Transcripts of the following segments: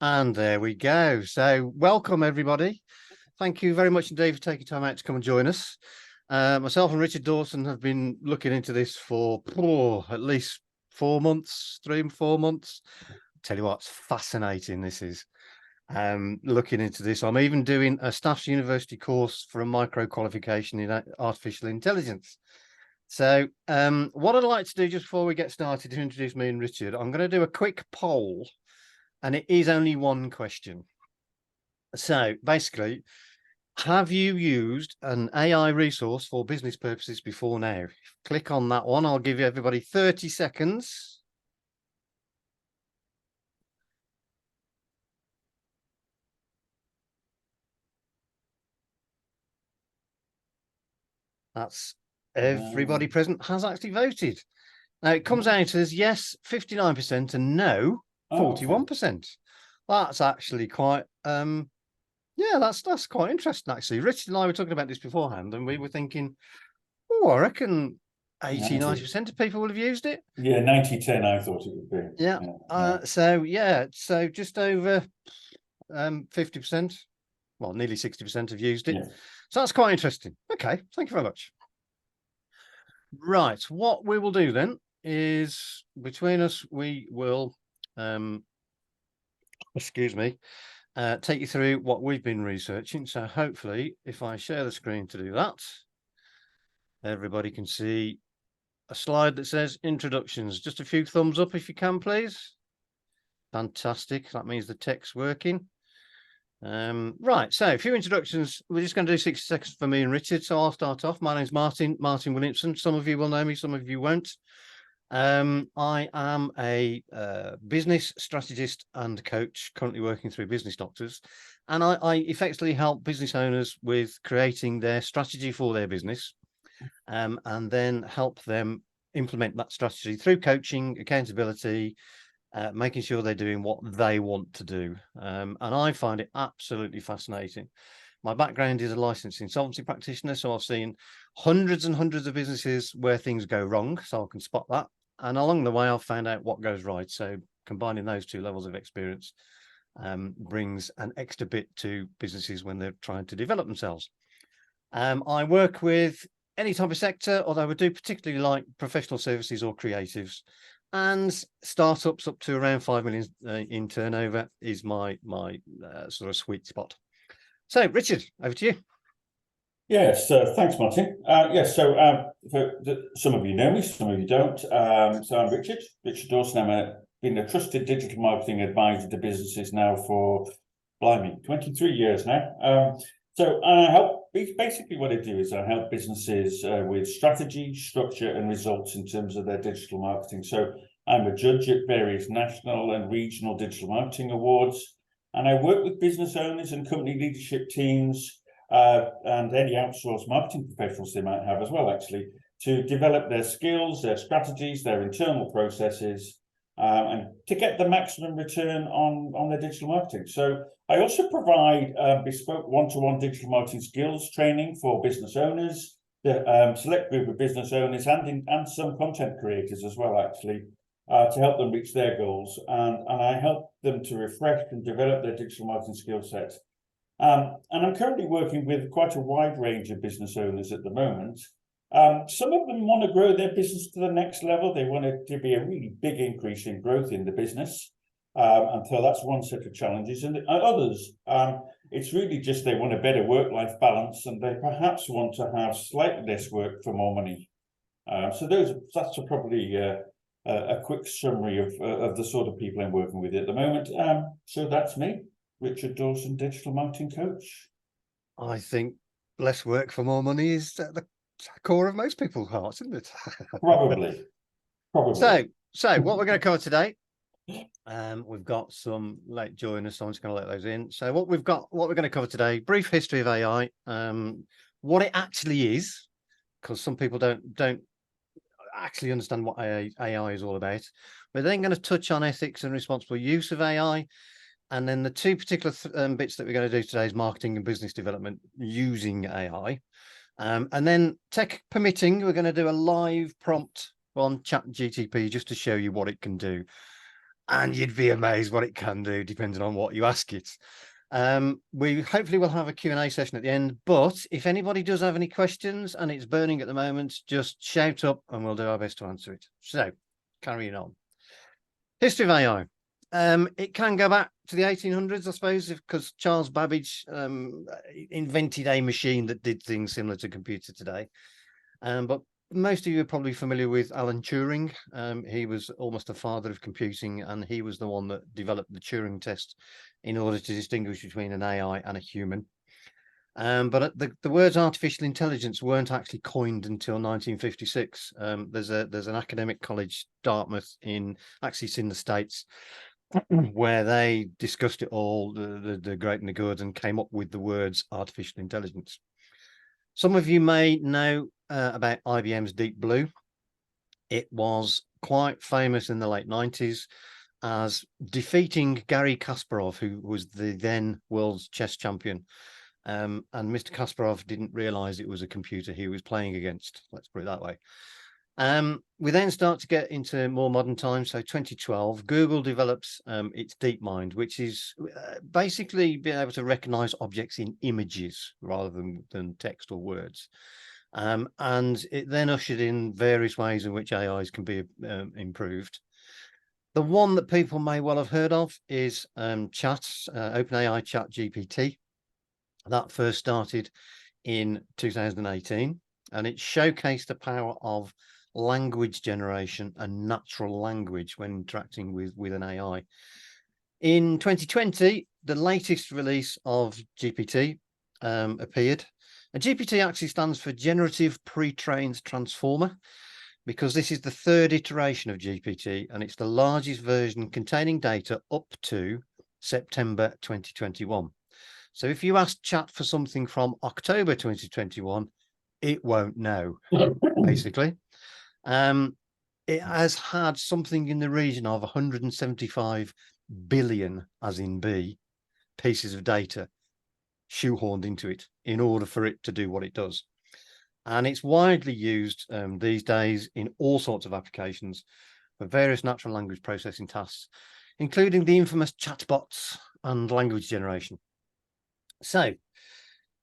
And there we go. So welcome, everybody. Thank you very much indeed for taking time out to come and join us. Myself and Richard Dawson have been looking into this for at least 4 months, 3-4 months. Tell you what, it's fascinating. This is looking into this. I'm even doing a Staffs University course for a micro qualification in artificial intelligence. So what I'd like to do just before we get started to introduce me and Richard, I'm going to do a quick poll, and it is only one question. So basically, have you used an AI resource for business purposes before now? Click on that one. I'll give you everybody 30 seconds. That's everybody present has actually voted. Now, it comes out as yes, 59%, and no, 41%. That's actually quite, yeah, that's quite interesting, actually. Richard and I were talking about this beforehand, and we were thinking, oh, I reckon 80-90% of people will have used it. Yeah, 90-10 I thought it would be. Yeah. So just over 50%, well, nearly 60% have used it. Yeah. So that's quite interesting. Okay, thank you very much. Right, what we will do then is, between us, we will take you through what we've been researching. So hopefully, if I share the screen to do that, everybody can see a slide that says introductions. Just a few thumbs up if you can, please. Fantastic. That means the tech's working. Right, so a few introductions. We're just going to do 60 seconds for me and Richard. So I'll start off. My name's Martin Williamson. Some of you will know me, some of you won't. I am a business strategist and coach, currently working through Business Doctors, and I effectively help business owners with creating their strategy for their business, and then help them implement that strategy through coaching, accountability, making sure they're doing what they want to do. And I find it absolutely fascinating. My background is a licensed insolvency practitioner, so I've seen hundreds and hundreds of businesses where things go wrong, so I can spot that. And along the way, I've found out what goes right. So combining those two levels of experience brings an extra bit to businesses when they're trying to develop themselves. I work with any type of sector, although I do particularly like professional services or creatives, and startups up to around 5 million in turnover is my sort of sweet spot. So, Richard, over to you. Yes, thanks, Martin. Yes, so some of you know me, some of you don't. So I'm Richard Dawson. I've been a trusted digital marketing advisor to businesses now for, blimey, 23 years now. So I help, basically what I do is I help businesses with strategy, structure and results in terms of their digital marketing. So I'm a judge at various national and regional digital marketing awards, and I work with business owners and company leadership teams and any outsourced marketing professionals they might have as well, actually, to develop their skills, their strategies, their internal processes, and to get the maximum return on their digital marketing. So I also provide bespoke one-to-one digital marketing skills training for business owners, the select group of business owners and some content creators as well, actually, to help them reach their goals. And I help them to refresh and develop their digital marketing skill sets. And I'm currently working with quite a wide range of business owners at the moment. Some of them want to grow their business to the next level. They want it to be a really big increase in growth in the business. And so that's one set of challenges. And others, it's really just they want a better work-life balance, and they perhaps want to have slightly less work for more money. So that's probably a quick summary of the sort of people I'm working with at the moment. So that's me, Richard Dawson, digital marketing coach. I think less work for more money is at the core of most people's hearts, isn't it? Probably. So what we're going to cover today, we've got some late joiners, so I'm just going to let those in. So what we're going to cover today: brief history of AI, what it actually is, because some people don't actually understand what AI is all about. We're then going to touch on ethics and responsible use of AI. And then the two particular bits that we're going to do today is marketing and business development using AI. And then, tech permitting, we're going to do a live prompt on CHAT GPT just to show you what it can do. and you'd be amazed what it can do depending on what you ask it. We hopefully will have a Q&A session at the end, but if anybody does have any questions and it's burning at the moment, just shout up and we'll do our best to answer it. So carrying on. History of AI. It can go back to the 1800s, I suppose, because Charles Babbage invented a machine that did things similar to computer today. But most of you are probably familiar with Alan Turing. He was almost the father of computing, and he was the one that developed the Turing test in order to distinguish between an AI and a human. But the words artificial intelligence weren't actually coined until 1956. There's an academic college, Dartmouth, actually it's in the States, where they discussed it all, the great and the good, and came up with the words artificial intelligence. Some of you may know about IBM's Deep Blue. It was quite famous in the late 90s as defeating Garry Kasparov, who was the then world's chess champion. And Mr. Kasparov didn't realize it was a computer he was playing against. Let's put it that way. We then start to get into more modern times. So 2012, Google develops its DeepMind, which is basically being able to recognize objects in images rather than text or words. And it then ushered in various ways in which AIs can be improved. The one that people may well have heard of is OpenAI CHAT GPT. That first started in 2018, and it showcased the power of language generation and natural language when interacting with an AI. In 2020, the latest release of GPT appeared. And GPT actually stands for Generative Pre-trained Transformer, because this is the third iteration of GPT, and it's the largest version containing data up to September 2021. So if you ask chat for something from October 2021, it won't know, basically. It has had something in the region of 175 billion, as in B, pieces of data shoehorned into it in order for it to do what it does. And it's widely used these days in all sorts of applications for various natural language processing tasks, including the infamous chatbots and language generation. So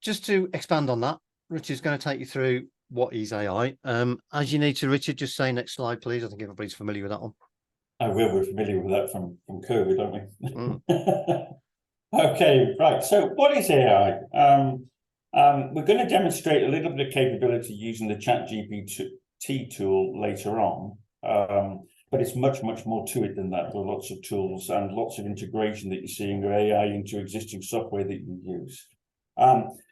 just to expand on that, Richard's going to take you through what is AI. As you need to, Richard, just say next slide, please. I think everybody's familiar with that one. I will. We're familiar with that from COVID, aren't we? Okay, right. So what is AI? We're going to demonstrate a little bit of capability using the CHAT GPT tool later on. But it's much, much more to it than that. There are lots of tools and lots of integration that you're seeing of AI into existing software that you use.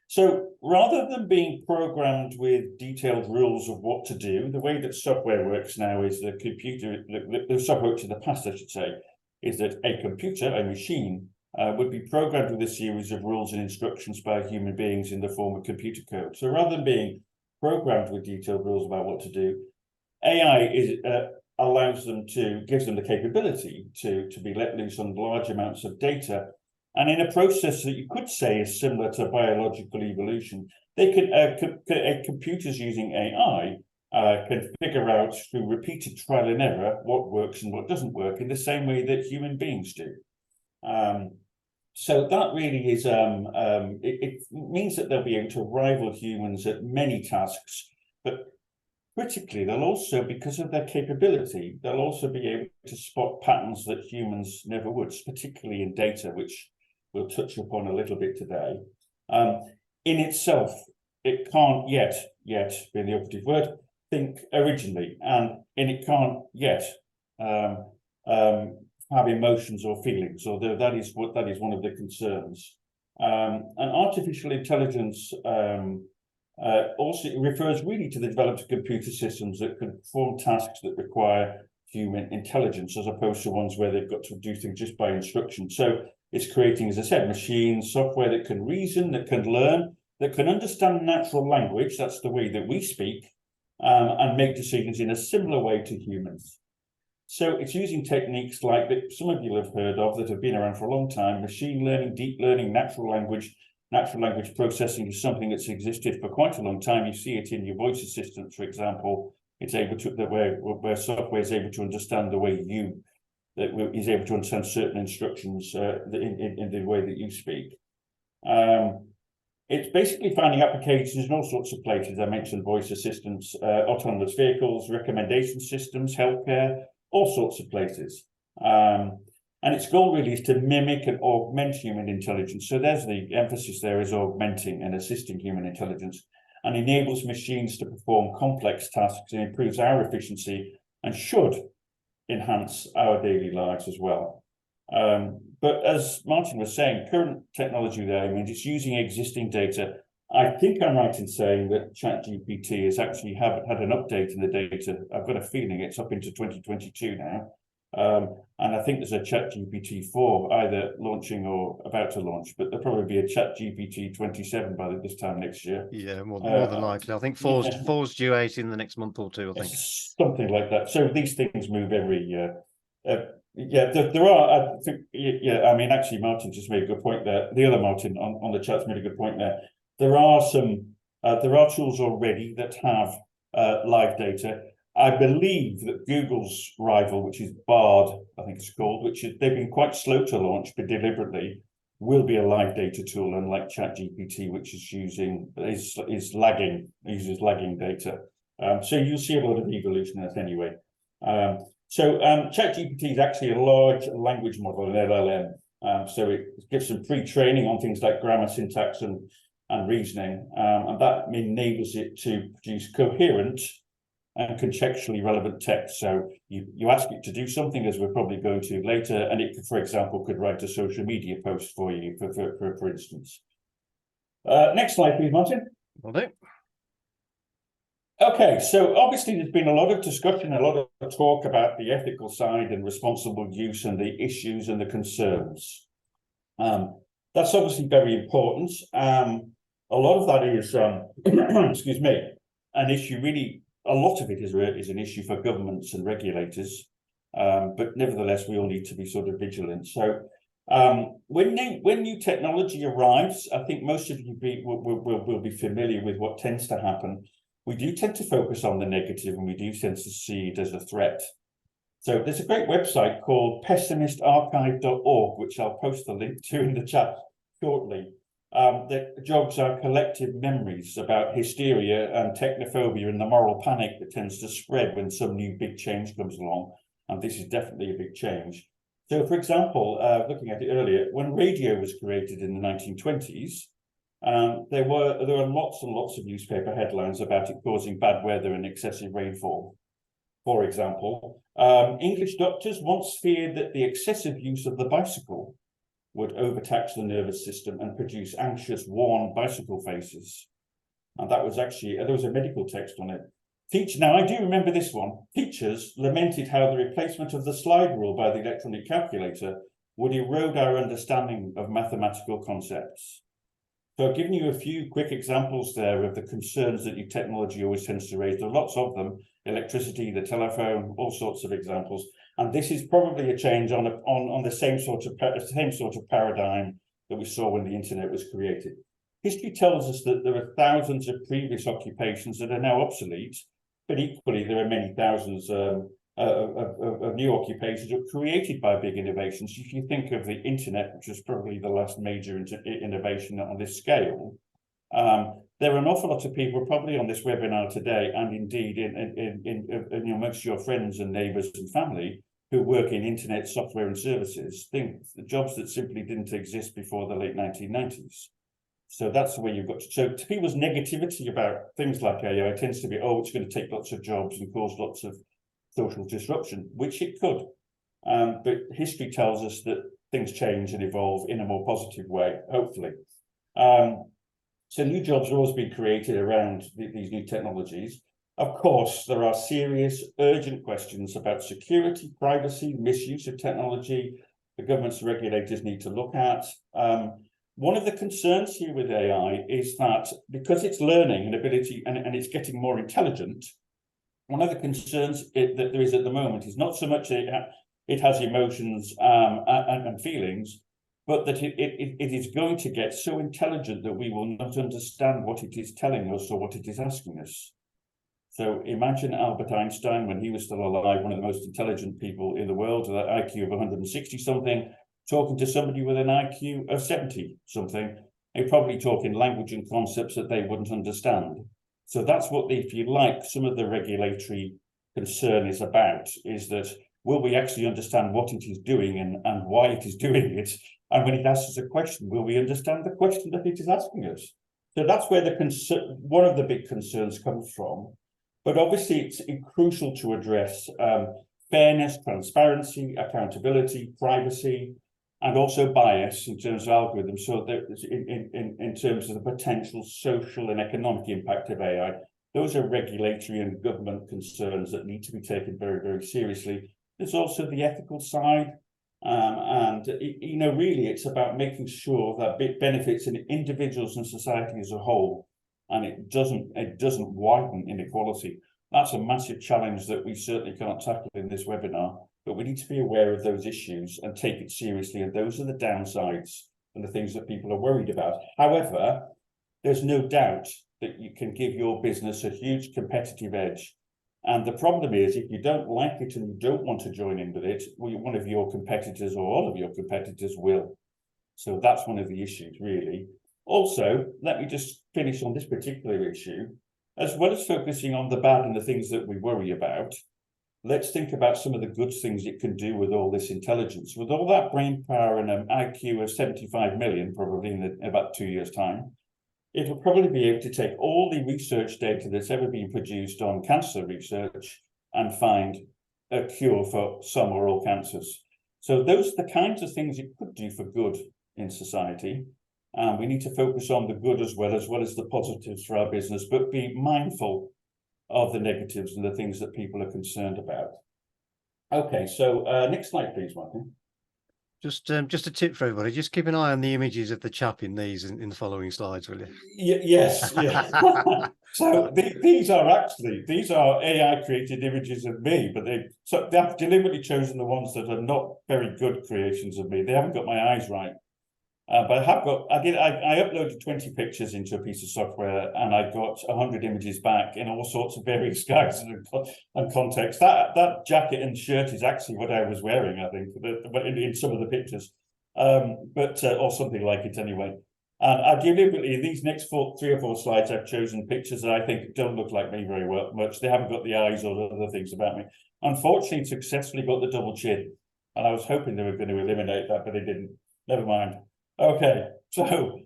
So rather than being programmed with detailed rules of what to do, the way that software works now is the software works in the past, I should say, is that a computer, a machine, would be programmed with a series of rules and instructions by human beings in the form of computer code. So rather than being programmed with detailed rules about what to do, AI gives them the capability to be let loose on large amounts of data. And in a process that you could say is similar to biological evolution, computers using AI can figure out through repeated trial and error what works and what doesn't work in the same way that human beings do. So that really is, it means that they'll be able to rival humans at many tasks, but critically, they'll also, because of their capability, they'll also be able to spot patterns that humans never would, particularly in data, which we'll touch upon a little bit today. In itself, it can't yet, being the operative word, think originally, and it can't yet have emotions or feelings, although that is one of the concerns. And artificial intelligence also refers really to the development of computer systems that can perform tasks that require human intelligence, as opposed to ones where they've got to do things just by instruction. So it's creating, as I said, machines, software that can reason, that can learn, that can understand natural language, that's the way that we speak, and make decisions in a similar way to humans. So it's using techniques like that some of you have heard of that have been around for a long time: machine learning, deep learning, natural language. Natural language processing is something that's existed for quite a long time. You see it in your voice assistants, for example. It's able to, where software is able to understand the way you that is able to understand certain instructions in the way that you speak. It's basically finding applications in all sorts of places. I mentioned voice assistants, autonomous vehicles, recommendation systems, healthcare, all sorts of places. And its goal really is to mimic and augment human intelligence. So there's the emphasis there, is augmenting and assisting human intelligence, and enables machines to perform complex tasks and improves our efficiency and should enhance our daily lives as well. But as Martin was saying, current technology there means it's using existing data. I think I'm right in saying that CHAT GPT has actually had an update in the data. I've got a feeling it's up into 2022 now. And I think there's a CHAT GPT 4 either launching or about to launch, but there'll probably be a CHAT GPT 27 by this time next year. Yeah, more than likely. I think four's due out in the next month or two, I think. Something like that. So these things move every year. Yeah, there are, I think, yeah, I mean, actually, Martin just made a good point there. The other Martin on the chat's made a good point there. There are tools already that have live data. I believe that Google's rival, which is Bard, I think it's called, they've been quite slow to launch, but deliberately will be a live data tool, unlike ChatGPT, which is lagging, uses lagging data. So you'll see a lot of evolution in that anyway. So ChatGPT is actually a large language model, an LLM. So it gives some pre-training on things like grammar, syntax, and reasoning, and that enables it to produce coherent and contextually relevant text. So you ask it to do something, as we're probably going to later, and it, for example, could write a social media post for you, for instance. Next slide, please, Martin. Will do. Okay, so obviously there's been a lot of discussion, a lot of talk about the ethical side and responsible use and the issues and the concerns. That's obviously very important. A lot of that is, excuse me, an issue really. A lot of it is an issue for governments and regulators, but nevertheless, we all need to be sort of vigilant. So when new technology arrives, I think most of you will be familiar with what tends to happen. We do tend to focus on the negative, and we do tend to see it as a threat. So there's a great website called pessimistarchive.org, which I'll post the link to in the chat shortly. That jogs our collective memories about hysteria and technophobia and the moral panic that tends to spread when some new big change comes along. And this is definitely a big change. So, for example, looking at it earlier, when radio was created in the 1920s, there were lots and lots of newspaper headlines about it causing bad weather and excessive rainfall. For example, English doctors once feared that the excessive use of the bicycle would overtax the nervous system and produce anxious, worn bicycle faces. And that was actually, there was a medical text on it. Now, I do remember this one. Teachers lamented how the replacement of the slide rule by the electronic calculator would erode our understanding of mathematical concepts. So I've given you a few quick examples there of the concerns that new technology always tends to raise. There are lots of them: electricity, the telephone, all sorts of examples. And this is probably a change on the same sort of paradigm that we saw when the internet was created. History tells us that there are thousands of previous occupations that are now obsolete, but equally there are many thousands of new occupations that were created by big innovations. If you think of the internet, which was probably the last major innovation on this scale, there are an awful lot of people probably on this webinar today, and indeed in amongst your friends and neighbours and family, who work in internet software and services, think the jobs that simply didn't exist before the late 1990s. So that's the way you've got to. So to people's negativity about things like AI tends to be, oh, it's going to take lots of jobs and cause lots of social disruption, which it could. But history tells us that things change and evolve in a more positive way, hopefully. So new jobs are always being created around these new technologies. Of course, there are serious, urgent questions about security, privacy, misuse of technology the governments and regulators need to look at. One of the concerns here with AI is that because it's learning and ability and it's getting more intelligent, one of the concerns that there is at the moment is not so much it has emotions and feelings, but that it is going to get so intelligent that we will not understand what it is telling us or what it is asking us. So imagine Albert Einstein, when he was still alive, one of the most intelligent people in the world, with an IQ of 160 something, talking to somebody with an IQ of 70 something. They're probably talking language and concepts that they wouldn't understand. So that's what, if you like, some of the regulatory concern is about, is that will we actually understand what it is doing and why it is doing it? And when it asks us a question, will we understand the question that it is asking us? So that's where one of the big concerns comes from. But obviously, it's crucial to address fairness, transparency, accountability, privacy, and also bias in terms of algorithms. So that in terms of the potential social and economic impact of AI, those are regulatory and government concerns that need to be taken very, very seriously. There's also the ethical side. Really, it's about making sure that it benefits individuals and society as a whole, and it doesn't widen inequality. That's a massive challenge that we certainly can't tackle in this webinar, but we need to be aware of those issues and take it seriously. And those are the downsides and the things that people are worried about. However, there's no doubt that you can give your business a huge competitive edge. And the problem is, if you don't like it and you don't want to join in with it, one of your competitors or all of your competitors will. So that's one of the issues, really. Also, let me just finish on this particular issue. As well as focusing on the bad and the things that we worry about, let's think about some of the good things it can do with all this intelligence. With all that brain power and an IQ of 75 million, probably in about 2 years' time, it'll probably be able to take all the research data that's ever been produced on cancer research and find a cure for some or all cancers. So those are the kinds of things it could do for good in society. And we need to focus on the good as well as the positives for our business, but be mindful of the negatives and the things that people are concerned about. Okay, so next slide, please, Martin. Just a tip for everybody, just keep an eye on the images of the chap in these in the following slides, will you? Yes, yeah. So these are AI created images of me, but they've deliberately chosen the ones that are not very good creations of me. They haven't got my eyes right. But I uploaded 20 pictures into a piece of software, and I got 100 images back in all sorts of various guises and contexts. That jacket and shirt is actually what I was wearing, I think, in some of the pictures, or something like it anyway. And I deliberately, in these next 3 or 4 slides, I've chosen pictures that I think don't look like me very much. They haven't got the eyes or the other things about me. Unfortunately, successfully got the double chin, and I was hoping they were going to eliminate that, but they didn't. Never mind. Okay, so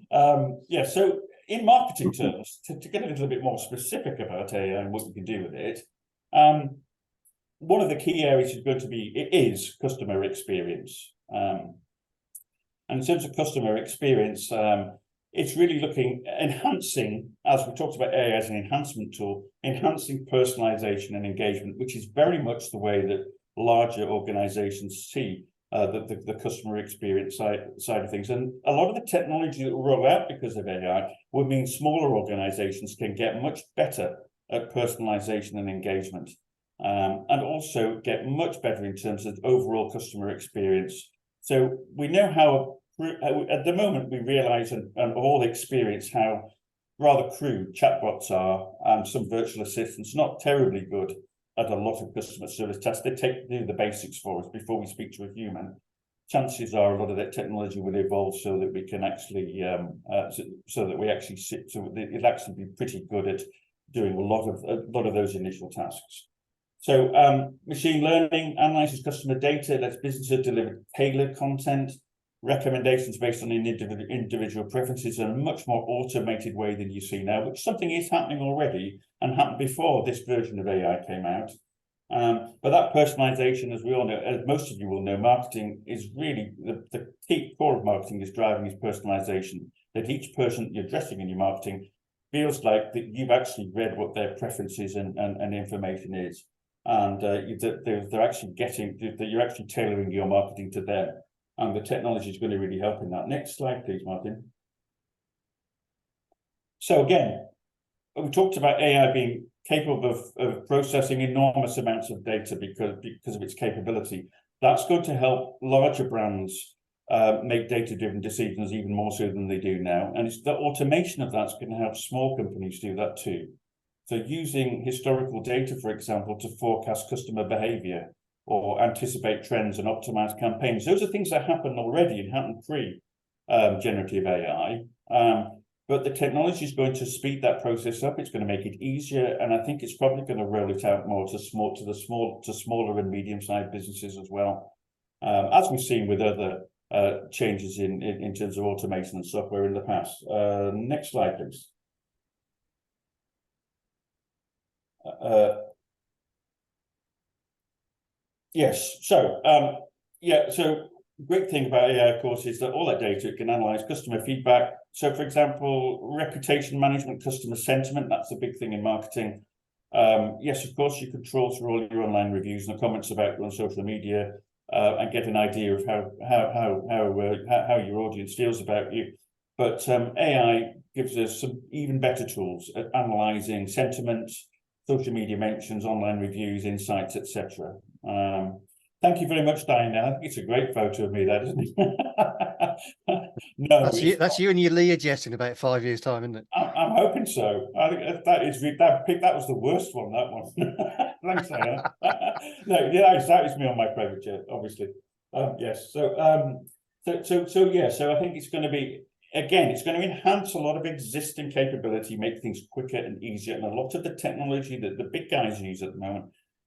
so in marketing terms, to get a little bit more specific about AI and what you can do with it, one of the key areas is going to be customer experience. And in terms of customer experience, it's really enhancing, as we talked about AI as an enhancement tool, enhancing personalization and engagement, which is very much the way that larger organizations see the customer experience side of things. And a lot of the technology that will roll out because of AI will mean smaller organizations can get much better at personalization and engagement, and also get much better in terms of overall customer experience. So we know how at the moment we realize and all experience how rather crude chatbots are, and some virtual assistants, not terribly good at a lot of customer service tasks. They do the basics for us before we speak to a human. Chances are a lot of that technology will evolve so that we can actually, it'll actually be pretty good at doing a lot of those initial tasks. So machine learning analyzes customer data, lets businesses deliver tailored content, recommendations based on individual preferences in a much more automated way than you see now, which something is happening already and happened before this version of AI came out. But that personalization, as we all know, as most of you will know, marketing is really the key core of marketing is driving is personalization, that each person you're addressing in your marketing feels like that you've actually read what their preferences and information is, and they're actually getting that you're actually tailoring your marketing to them. And the technology is going to really help in that. Next slide, please, Martin. So again, we talked about AI being capable of processing enormous amounts of data because of its capability. That's going to help larger brands make data-driven decisions even more so than they do now. And it's the automation of that's going to help small companies do that too. So using historical data, for example, to forecast customer behavior or anticipate trends and optimize campaigns. Those are things that happen already and happen pre-generative AI. But the technology is going to speed that process up. It's going to make it easier, and I think it's probably going to roll it out more to smaller and medium-sized businesses as well, as we've seen with other changes in terms of automation and software in the past. Next slide, please. Yes. So so great thing about AI, of course, is that all that data can analyze customer feedback. So, for example, reputation management, customer sentiment, that's a big thing in marketing. Yes, of course, you can troll through all your online reviews and comments about you on social media and get an idea of how your audience feels about you. But AI gives us some even better tools at analyzing sentiment, social media mentions, online reviews, insights, etc. Thank you very much, Diana. I think it's a great photo of me, that, isn't it? No, that's you and your Learjet in about 5 years' time, isn't it? I'm hoping so. I think that was the worst one. That one. Thanks, Diana. No, yeah, that is me on my private jet, obviously. Yes. So I think it's going to be, again, it's going to enhance a lot of existing capability, make things quicker and easier, and a lot of the technology that the big guys use at the moment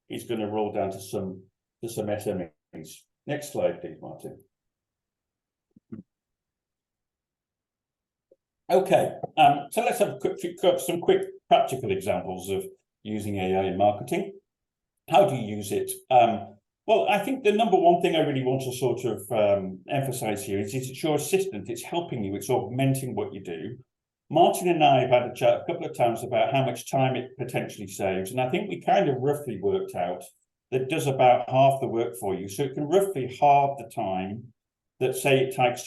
is going to roll down to some SMEs. Next slide, please, Martin. Okay, so let's have some quick practical examples of using AI in marketing. How do you use it? Well, I think the number one thing I really want to sort of emphasize here is it's your assistant. It's helping you. It's augmenting what you do. Martin and I have had a chat a couple of times about how much time it potentially saves, and I think we kind of roughly worked out that it does about half the work for you. So it can roughly halve the time that, say, it takes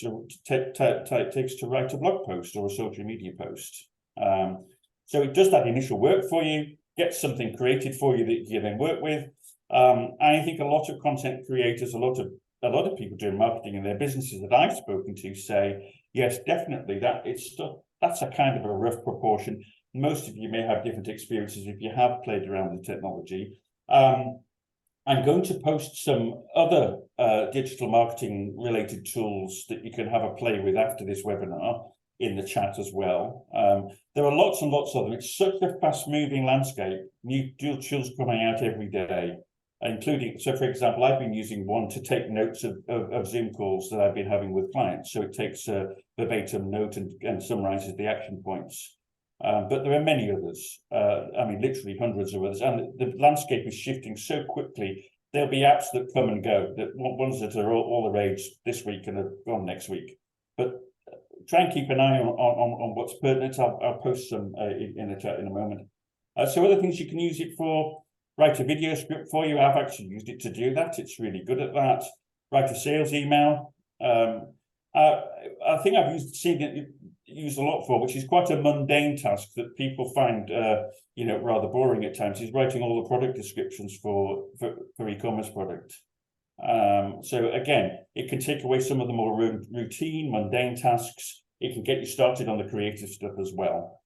to write a blog post or a social media post. So it does that initial work for you, gets something created for you that you then work with. I think a lot of content creators, a lot of people doing marketing in their businesses that I've spoken to say, yes, definitely, that's a kind of a rough proportion. Most of you may have different experiences if you have played around with technology. I'm going to post some other digital marketing related tools that you can have a play with after this webinar in the chat as well. There are lots and lots of them. It's such a fast moving landscape. New tools coming out every day, including, so for example, I've been using one to take notes of Zoom calls that I've been having with clients. So it takes a verbatim note and summarizes the action points. But there are many others. I mean, literally hundreds of others. And the landscape is shifting so quickly. There'll be apps that come and go, that ones that are all the rage this week and are gone next week. But try and keep an eye on what's pertinent. I'll post some in the chat in a moment. So other things you can use it for: write a video script for you. I've actually used it to do that. It's really good at that. Write a sales email. I think I've seen it used a lot for, which is quite a mundane task that people find rather boring at times, is writing all the product descriptions for e-commerce product. So again, it can take away some of the more routine, mundane tasks. It can get you started on the creative stuff as well.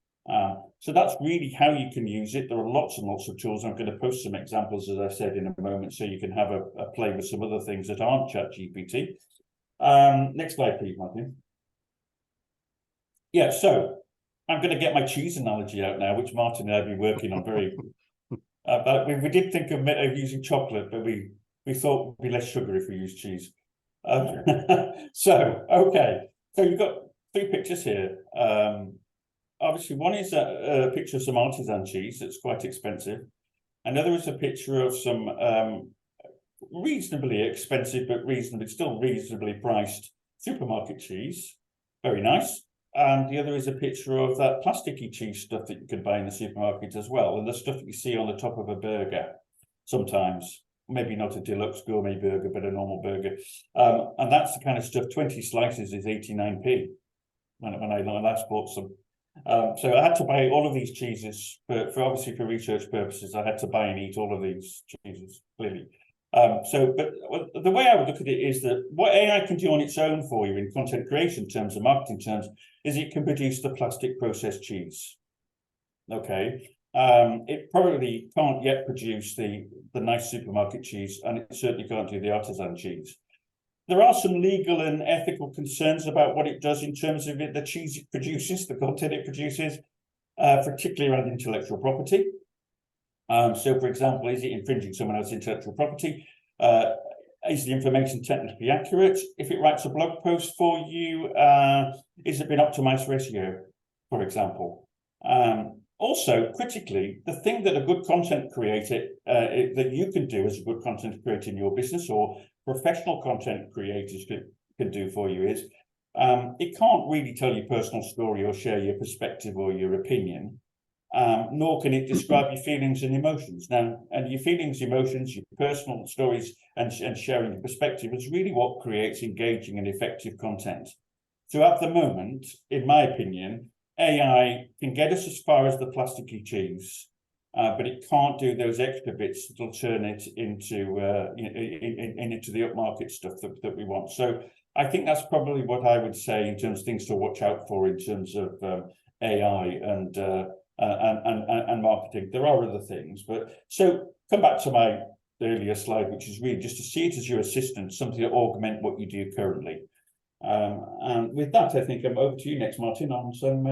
So that's really how you can use it. There are lots and lots of tools. I'm going to post some examples, as I said, in a moment, so you can have a play with some other things that aren't CHAT GPT. Next slide, please, Martin. Yeah, so I'm going to get my cheese analogy out now, which Martin and I have been working on very. But we did think of using chocolate, but we thought it'd be less sugar if we use cheese. So you've got three pictures here. Obviously, one is a picture of some artisan cheese that's quite expensive. Another is a picture of some reasonably expensive, but still reasonably priced supermarket cheese. Very nice. And the other is a picture of that plasticky cheese stuff that you can buy in the supermarket as well, and the stuff that you see on the top of a burger sometimes. Maybe not a deluxe gourmet burger, but a normal burger. And that's the kind of stuff. 20 slices is 89p when I last bought some. So I had to buy all of these cheeses for obviously for research purposes. I had to buy and eat all of these cheeses, clearly. But the way I would look at it is that what AI can do on its own for you in content creation terms and marketing terms is it can produce the plastic processed cheese. Okay. It probably can't yet produce the nice supermarket cheese, and it certainly can't do the artisan cheese. There are some legal and ethical concerns about what it does in terms of the cheese it produces, the content it produces, particularly around intellectual property. So, for example, is it infringing someone else's intellectual property? Is the information technically accurate? If it writes a blog post for you, is it been optimized for SEO, for example? Also, critically, the thing that a good content creator, that you can do as a good content creator in your business, or professional content creators can do for you, is it can't really tell your personal story or share your perspective or your opinion, nor can it describe your feelings and emotions. Now, and your feelings, emotions, your personal stories, and sharing your perspective is really what creates engaging and effective content. So at the moment, in my opinion, AI can get us as far as the plasticky cheese, but it can't do those extra bits that'll turn it into into the upmarket stuff that we want. So I think that's probably what I would say in terms of things to watch out for in terms of AI and marketing. There are other things, but so come back to my earlier slide, which is really just to see it as your assistant, something to augment what you do currently. And with that, I think I'm over to you next, Martin, on some.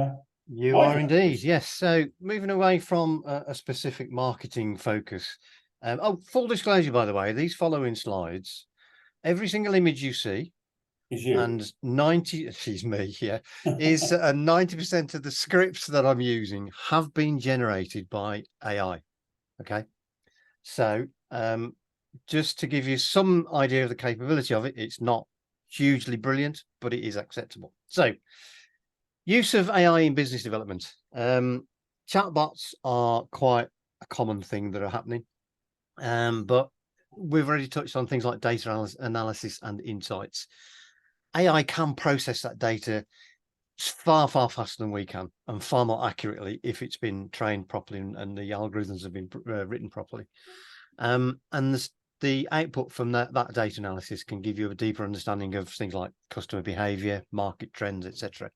You are indeed, yes. So moving away from a specific marketing focus. Oh, full disclosure, by the way, these following slides, every single image you see, is you. And 90, she's me, yeah, is 90% of the scripts that I'm using have been generated by AI. Okay. So just to give you some idea of the capability of it, it's not hugely brilliant, but it is acceptable. So use of AI in business development. Chatbots are quite a common thing that are happening. But we've already touched on things like data analysis and insights. AI can process that data far, far faster than we can, and far more accurately if it's been trained properly and the algorithms have been written properly. And the output from that data analysis can give you a deeper understanding of things like customer behavior, market trends, etc.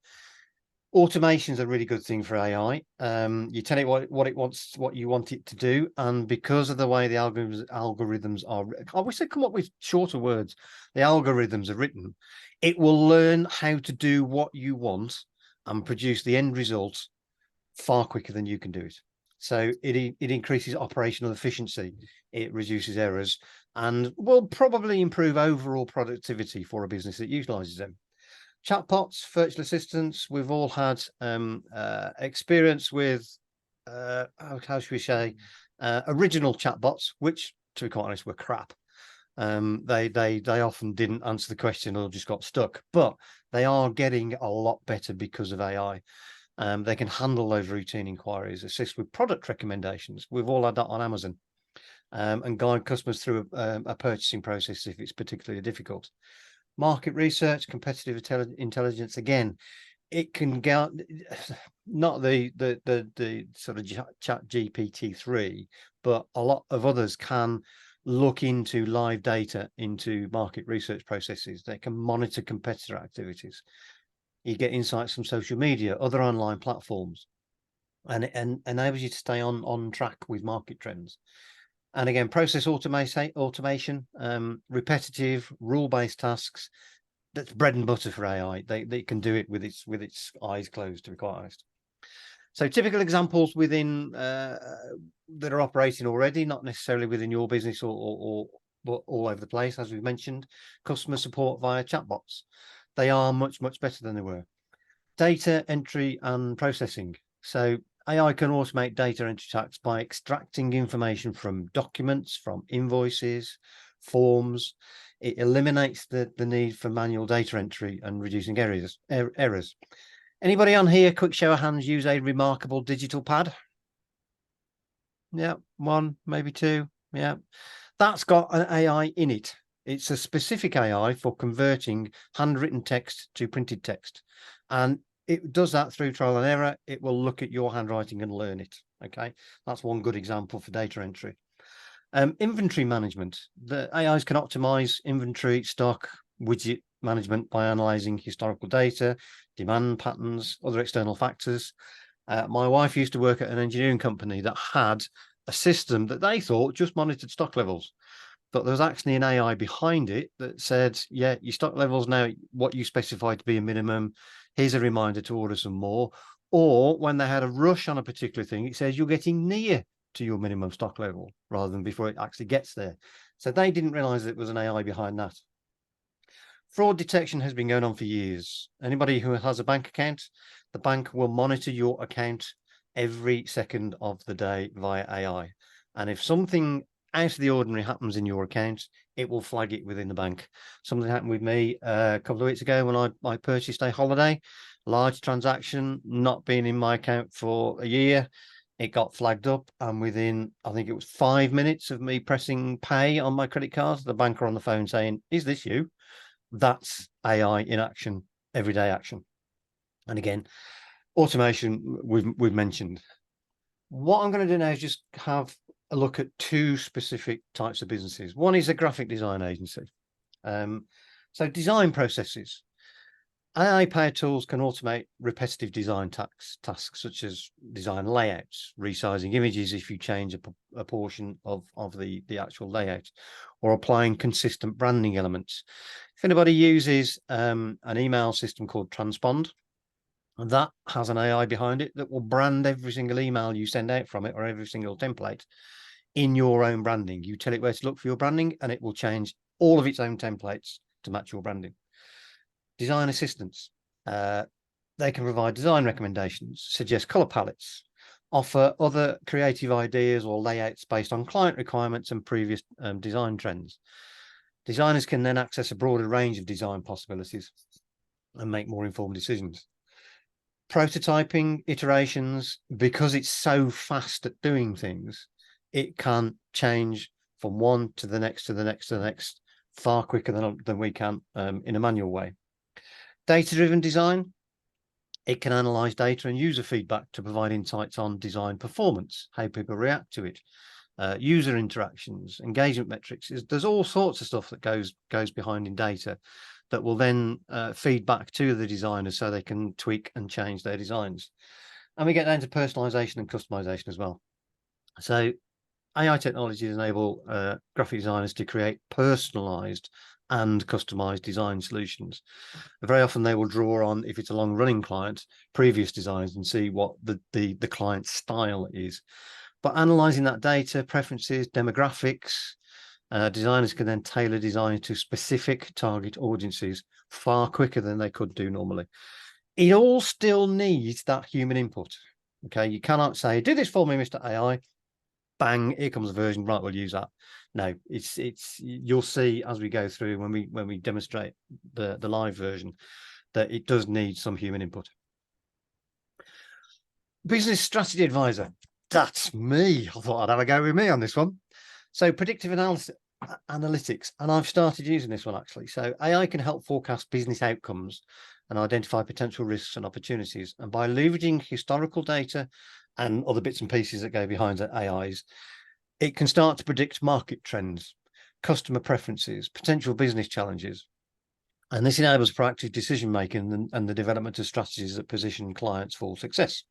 Automation is a really good thing for AI. You tell it what it wants, what you want it to do, and because of the way the algorithms are, I wish they'd come up with shorter words. The algorithms are written, it will learn how to do what you want and produce the end result far quicker than you can do it. So it increases operational efficiency, it reduces errors, and will probably improve overall productivity for a business that utilizes them. Chatbots, virtual assistants, we've all had experience with, how should we say, original chatbots, which, to be quite honest, were crap. They often didn't answer the question or just got stuck, but they are getting a lot better because of AI. They can handle those routine inquiries, assist with product recommendations. We've all had that on Amazon, and guide customers through a purchasing process if it's particularly difficult. Market research, competitive intelligence, again, it can get not the sort of Chat GPT 3, but a lot of others can look into live data into market research processes. They can monitor competitor activities. You get insights from social media, other online platforms, and it enables you to stay on track with market trends. And again, process automation, repetitive, rule-based tasks. That's bread and butter for AI. They can do it with its eyes closed, to be quite honest. So typical examples within that are operating already, not necessarily within your business but all over the place, as we've mentioned. Customer support via chatbots. They are much better than they were. Data entry and processing. So AI can automate data entry tasks by extracting information from documents, from invoices, forms. It eliminates the need for manual data entry and reducing errors. Anybody on here, quick show of hands, use a remarkable digital pad? Yeah, one, maybe two. Yeah, that's got an AI in it. It's a specific AI for converting handwritten text to printed text. And it does that through trial and error. It will look at your handwriting and learn it. Okay, that's one good example for data entry. Inventory management. The AIs can optimize inventory, stock, widget management by analyzing historical data, demand patterns, other external factors. My wife used to work at an engineering company that had a system that they thought just monitored stock levels, but there was actually an AI behind it that said, yeah, your stock levels now, what you specified to be a minimum, here's a reminder to order some more. Or when they had a rush on a particular thing, it says you're getting near to your minimum stock level rather than before it actually gets there. So they didn't realize it was an AI behind that. Fraud detection has been going on for years. Anybody who has a bank account, the bank will monitor your account every second of the day via AI. And if something out of the ordinary happens in your account, it will flag it within the bank. Something happened with me a couple of weeks ago when I purchased a holiday, large transaction, not being in my account for a year. It got flagged up, and within, I think it was 5 minutes of me pressing pay on my credit card, the banker on the phone saying, "Is this you?" That's AI in action, everyday action. And again, automation we've mentioned. What I'm going to do now is just have a look at two specific types of businesses. One is a graphic design agency. So design processes. AI-powered tools can automate repetitive design tasks such as design layouts, resizing images if you change a portion of the actual layout, or applying consistent branding elements. If anybody uses an email system called Transpond, that has an AI behind it that will brand every single email you send out from it, or every single template in your own branding. You tell it where to look for your branding, and it will change all of its own templates to match your branding. Design assistants. They can provide design recommendations, suggest color palettes, offer other creative ideas or layouts based on client requirements and previous design trends. Designers can then access a broader range of design possibilities and make more informed decisions. Prototyping, iterations, because it's so fast at doing things, it can change from one to the next, to the next, to the next, far quicker than we can in a manual way. Data-driven design, it can analyze data and user feedback to provide insights on design performance, how people react to it, user interactions, engagement metrics. There's all sorts of stuff that goes behind in data that will then feed back to the designers so they can tweak and change their designs. And we get down to personalization and customization as well. So AI technologies enable graphic designers to create personalized and customized design solutions. Very often they will draw on, if it's a long-running client, previous designs and see what the client's style is. But analyzing that data, preferences, demographics, designers can then tailor design to specific target audiences far quicker than they could do normally. It all still needs that human input. Okay, you cannot say, "Do this for me, Mr. AI." Bang, here comes a version, right, we'll use that. No, it's you'll see as we go through when we demonstrate the live version that it does need some human input. Business strategy advisor, that's me. I thought I'd have a go with me on this one. So predictive analytics, and I've started using this one actually. So AI can help forecast business outcomes and identify potential risks and opportunities, and by leveraging historical data and other bits and pieces that go behind the AIs, it can start to predict market trends, customer preferences, potential business challenges. And this enables proactive decision making and the development of strategies that position clients for success.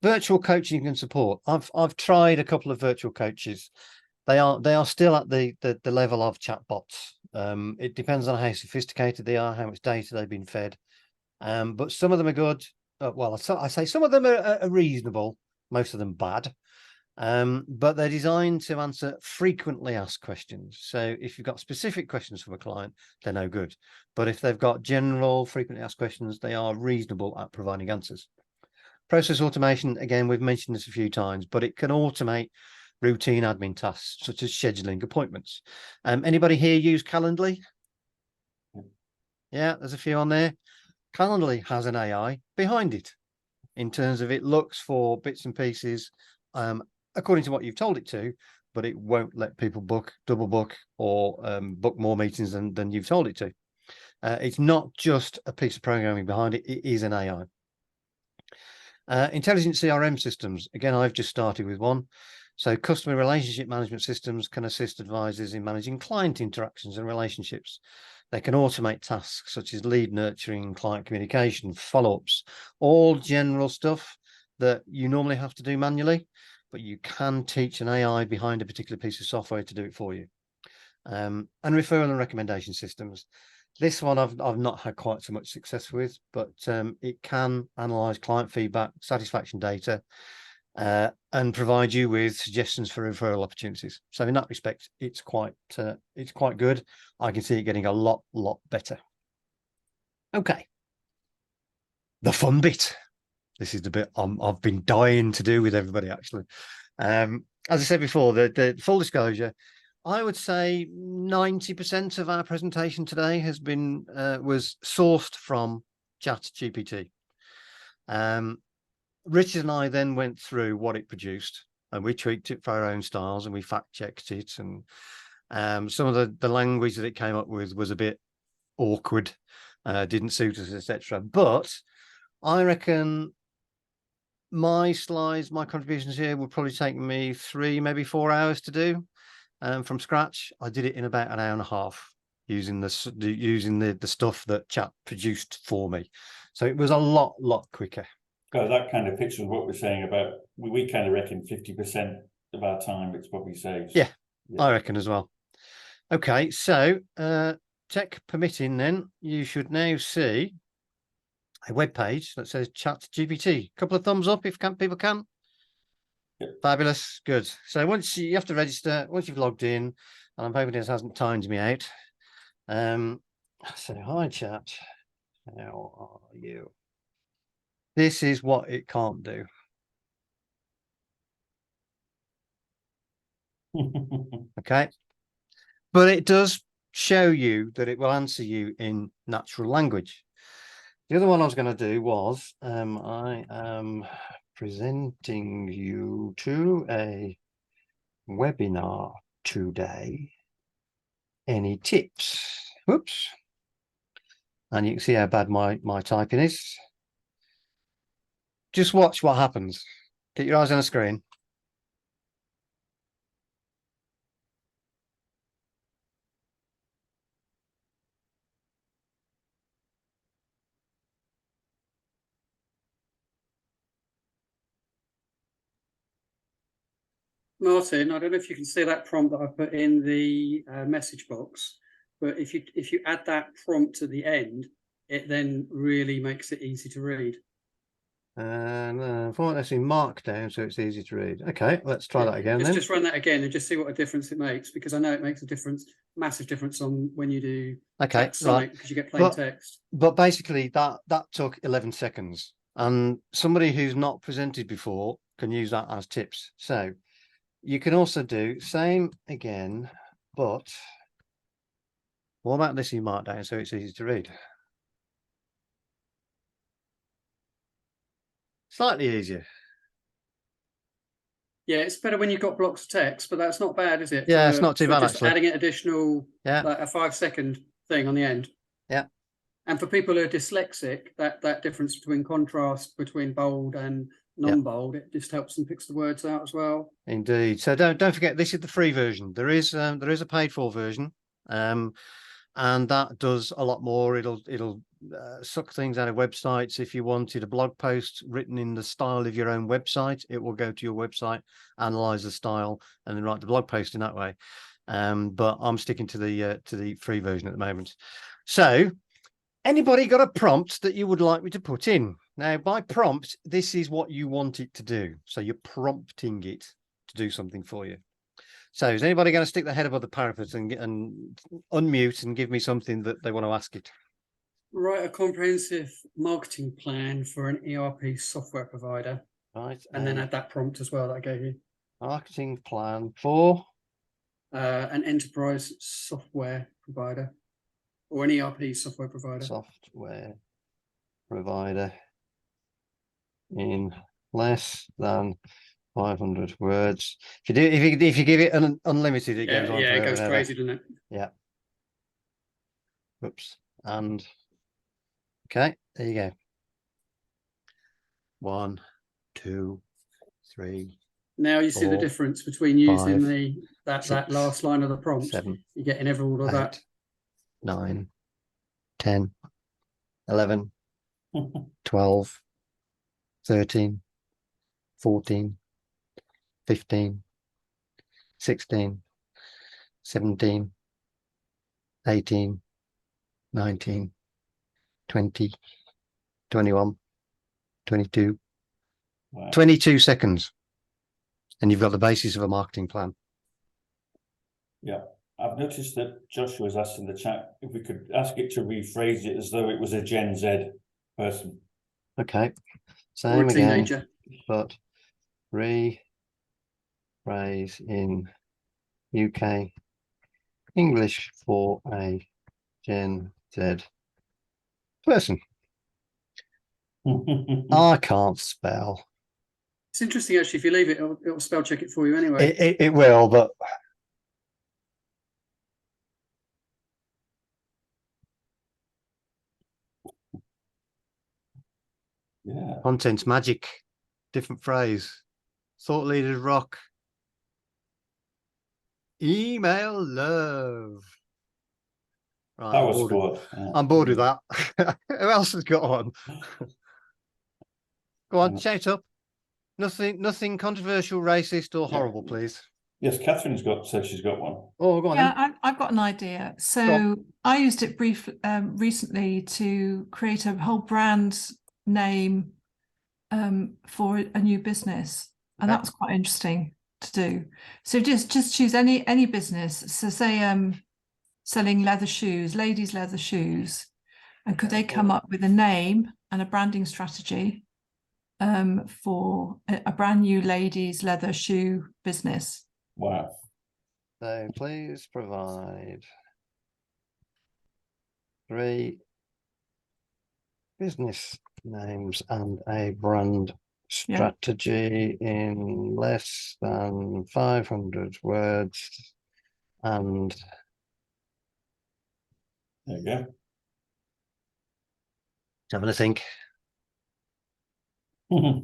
Virtual coaching and support. I've tried a couple of virtual coaches. They are still at the level of chatbots. It depends on how sophisticated they are, how much data they've been fed. But some of them are good. Well, I say some of them are reasonable, most of them bad. But they're designed to answer frequently asked questions. So if you've got specific questions from a client, they're no good. But if they've got general frequently asked questions, they are reasonable at providing answers. Process automation, again, we've mentioned this a few times, but it can automate routine admin tasks such as scheduling appointments. Anybody here use Calendly? Yeah, there's a few on there. Calendly has an AI behind it in terms of it looks for bits and pieces according to what you've told it to, but it won't let people double book or book more meetings than you've told it to. It's not just a piece of programming behind it, it is an AI. Intelligent CRM systems, again, I've just started with one. So customer relationship management systems can assist advisors in managing client interactions and relationships. They can automate tasks such as lead nurturing, client communication, follow-ups, all general stuff that you normally have to do manually, but you can teach an AI behind a particular piece of software to do it for you. And referral and recommendation systems. This one I've not had quite so much success with, but it can analyze client feedback, satisfaction data, and provide you with suggestions for referral opportunities. So in that respect, it's quite good. I can see it getting a lot better. Okay, the fun bit. This is the bit I've been dying to do with everybody, actually. As I said before, the full disclosure, I would say 90% of our presentation today has been was sourced from CHAT GPT. Richard and I then went through what it produced, and we tweaked it for our own styles, and we fact checked it. And some of the language that it came up with was a bit awkward, didn't suit us, etc. But I reckon my slides, my contributions here would probably take me 3, maybe 4 hours to do. From scratch. I did it in about an hour and a half using the stuff that Chat produced for me. So it was a lot quicker. So that kind of pictures what we're saying about, we kind of reckon 50% of our time it's probably saves. Yeah, I reckon as well. Okay, so tech permitting, then you should now see a web page that says Chat GPT. Couple of thumbs up if people can. Yep. Fabulous, good. So once you have to register, once you've logged in, and I'm hoping this hasn't timed me out. So hi Chat, how are you? This is what it can't do. Okay, but it does show you that it will answer you in natural language. The other one I was going to do was I am presenting you to a webinar today. Any tips? Whoops. And you can see how bad my typing is. Just watch what happens. Get your eyes on the screen. Martin, I don't know if you can see that prompt that I put in the message box, but if you add that prompt to the end, it then really makes it easy to read. And let's see, markdown so it's easy to read. Okay, let's try that again. Just run that again and just see what a difference it makes, because I know it makes a difference, massive difference on when you do text on it, because you get plain text. But basically that took 11 seconds, and somebody who's not presented before can use that as tips. So you can also do same again, but what about this in markdown so it's easy to read? Slightly easier. Yeah, it's better when you've got blocks of text, but that's not bad, is it? Yeah, it's not too bad, just actually. adding an additional, yeah, like a 5-second thing on the end. Yeah. And for people who are dyslexic, that difference between contrast between bold and non-bold, it just helps them pick the words out as well. Indeed. So don't forget, this is the free version. There is a paid for version, and that does a lot more. It'll suck things out of websites. If you wanted a blog post written in the style of your own website, it will go to your website, analyze the style, and then write the blog post in that way. But I'm sticking to the free version at the moment. So anybody got a prompt that you would like me to put in? Now, by prompt, this is what you want it to do. So you're prompting it to do something for you. So is anybody going to stick their head above the parapet and unmute and give me something that they want to ask it? Write a comprehensive marketing plan for an ERP software provider. Right. And then add that prompt as well that I gave you. Marketing plan for? An enterprise software provider or an ERP software provider. Software provider in less than 500 words. If you give it an unlimited, it goes on. Yeah, it goes crazy, doesn't it? Yeah. Oops. And okay, there you go. 1, 2, 3. Now you 4, see the difference between using 5, that last line of the prompt. 7. You're getting every all of 8, that. 9, 10, 11, 12, 13, 14, 15, 16, 17, 18, 19, 20, 21, 22, Wow. 22 seconds. And you've got the basis of a marketing plan. Yeah. I've noticed that Joshua was asked in the chat if we could ask it to rephrase it as though it was a Gen Z person. Okay. Or Same a again, teenager. but rephrase in UK English for a Gen Z person. I can't spell. It's interesting, actually. If you leave it, it'll spell check it for you anyway. It will, but Yeah. content's magic. Different phrase. Thought leaders rock. Email love. Right, That was good. I'm bored with that. Who else has got on? Go on, shout up. Nothing controversial, racist, or horrible, please. Yes, Catherine's said she's got one. Oh, go on. Yeah, I've got an idea. So I used it recently to create a whole brand name for a new business, and that was quite interesting to do. So just choose any business. So say selling leather shoes, ladies' leather shoes, and could they come up with a name and a branding strategy for a brand new ladies' leather shoe business? Wow. So please provide 3 business names and a brand strategy in less than 500 words. And There you go. having a think. Now,